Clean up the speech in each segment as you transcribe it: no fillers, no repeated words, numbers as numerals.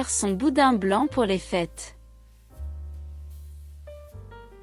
faire son boudin blanc pour les fêtes.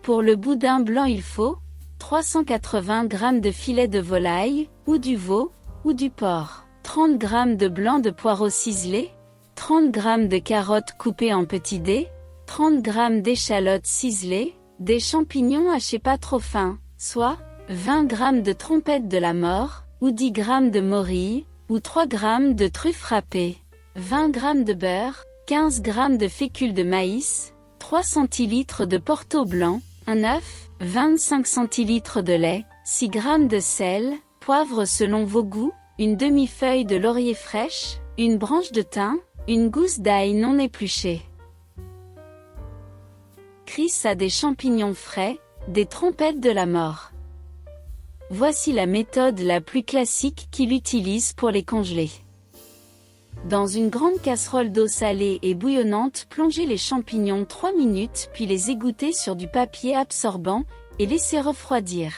Pour le boudin blanc il faut 380 g de filet de volaille, ou du veau, ou du porc, 30 g de blanc de poireaux ciselés, 30 g de carottes coupées en petits dés, 30 g d'échalotes ciselées, des champignons hachés pas trop fins, soit 20 g de trompettes de la mort, ou 10 g de morilles, ou 3 g de truffes râpées, 20 g de beurre, 15 g de fécule de maïs, 3 centilitres de Porto blanc, un œuf, 25 centilitres de lait, 6 g de sel, poivre selon vos goûts, une demi-feuille de laurier fraîche, une branche de thym, une gousse d'ail non épluchée. Chris a des champignons frais, des trompettes de la mort. Voici la méthode la plus classique qu'il utilise pour les congeler. Dans une grande casserole d'eau salée et bouillonnante, plongez les champignons 3 minutes puis les égouttez sur du papier absorbant et laissez refroidir.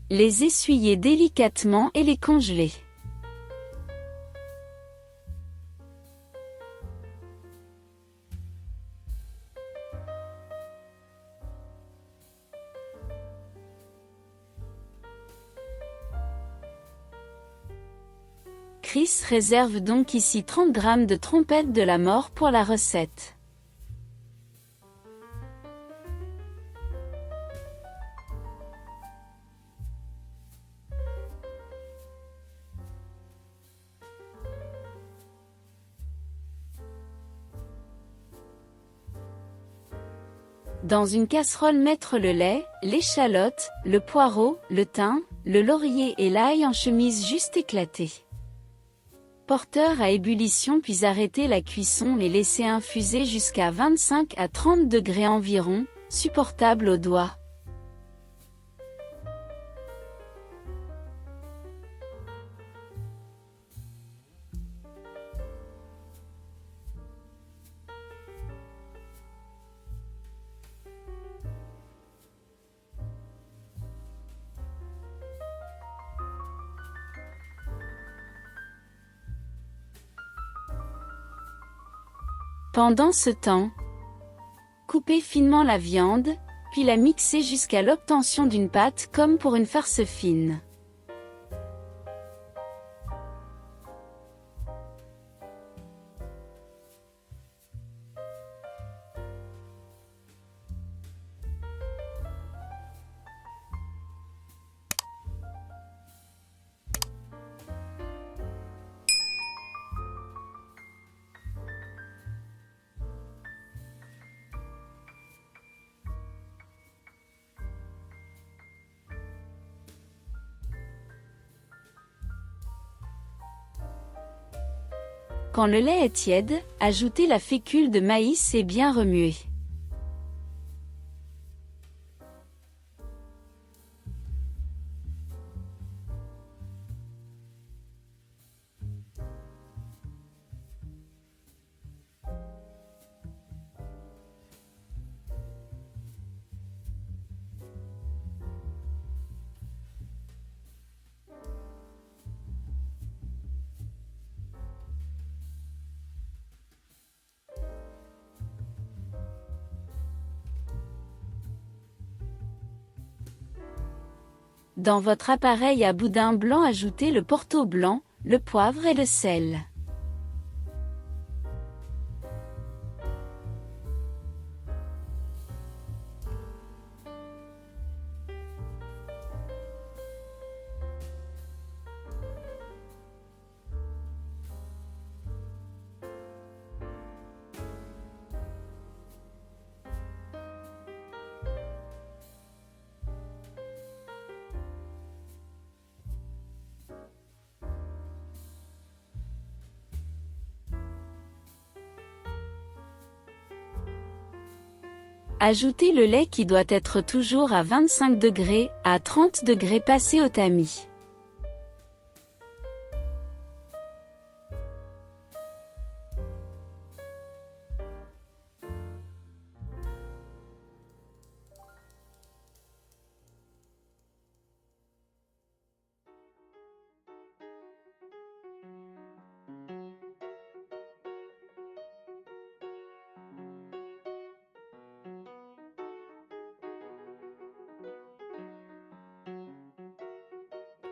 Les essuyez délicatement et les congeler. Chris réserve donc ici 30 g de trompettes de la mort pour la recette. Dans une casserole mettre le lait, l'échalote, le poireau, le thym, le laurier et l'ail en chemise juste éclatés. Porteur à ébullition puis arrêter la cuisson et laisser infuser jusqu'à 25 à 30 degrés environ, supportable aux doigts. Pendant ce temps, coupez finement la viande, puis la mixez jusqu'à l'obtention d'une pâte comme pour une farce fine. Quand le lait est tiède, ajoutez la fécule de maïs et bien remuer. Dans votre appareil à boudin blanc, ajoutez le Porto blanc, le poivre et le sel. Ajoutez le lait qui doit être toujours à 25 degrés, à 30 degrés passé au tamis.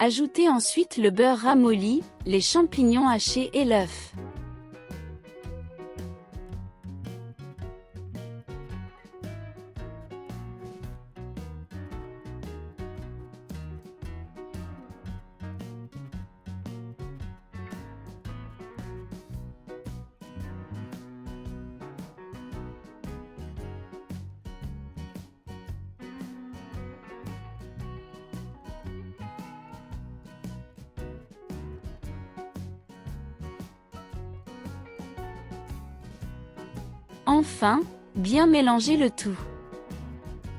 Ajoutez ensuite le beurre ramolli, les champignons hachés et l'œuf. Enfin, bien mélanger le tout.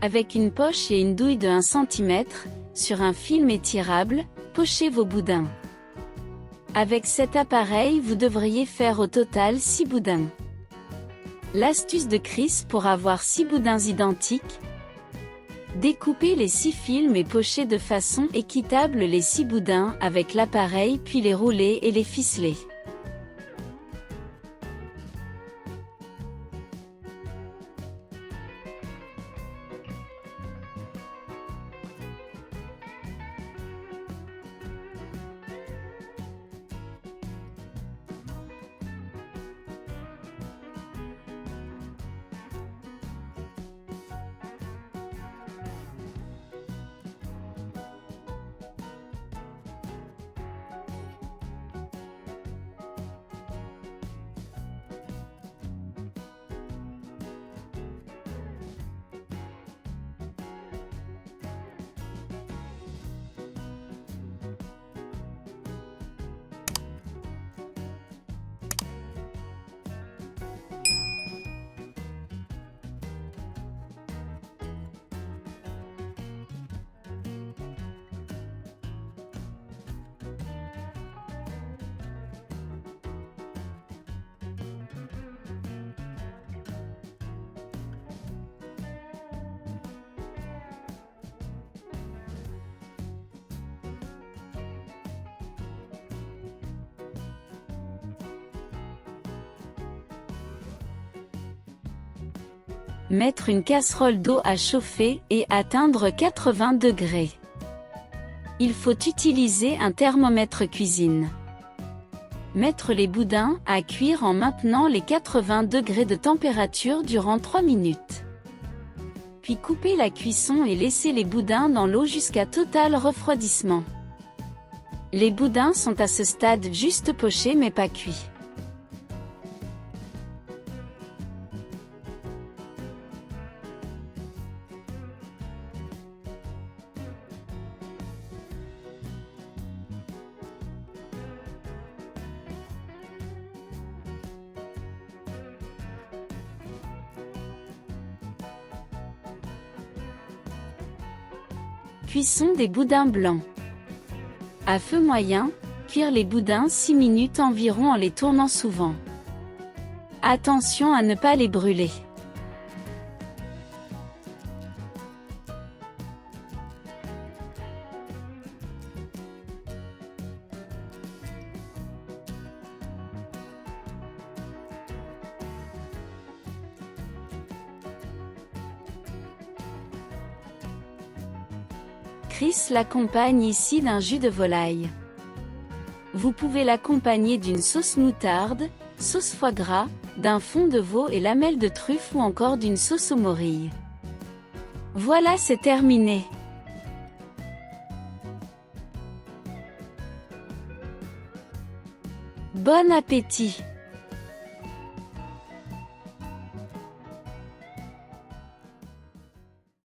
Avec une poche et une douille de 1 cm, sur un film étirable, pochez vos boudins. Avec cet appareil vous devriez faire au total 6 boudins. L'astuce de Chris pour avoir 6 boudins identiques. Découpez les 6 films et pochez de façon équitable les 6 boudins avec l'appareil puis les rouler et les ficeler. Mettre une casserole d'eau à chauffer et atteindre 80 degrés. Il faut utiliser un thermomètre cuisine. Mettre les boudins à cuire en maintenant les 80 degrés de température durant 3 minutes. Puis couper la cuisson et laisser les boudins dans l'eau jusqu'à total refroidissement. Les boudins sont à ce stade juste pochés mais pas cuits. Cuisson des boudins blancs. À feu moyen, cuire les boudins 6 minutes environ en les tournant souvent. Attention à ne pas les brûler. Chris l'accompagne ici d'un jus de volaille. Vous pouvez l'accompagner d'une sauce moutarde, sauce foie gras, d'un fond de veau et lamelles de truffe ou encore d'une sauce aux morilles. Voilà, c'est terminé. Bon appétit!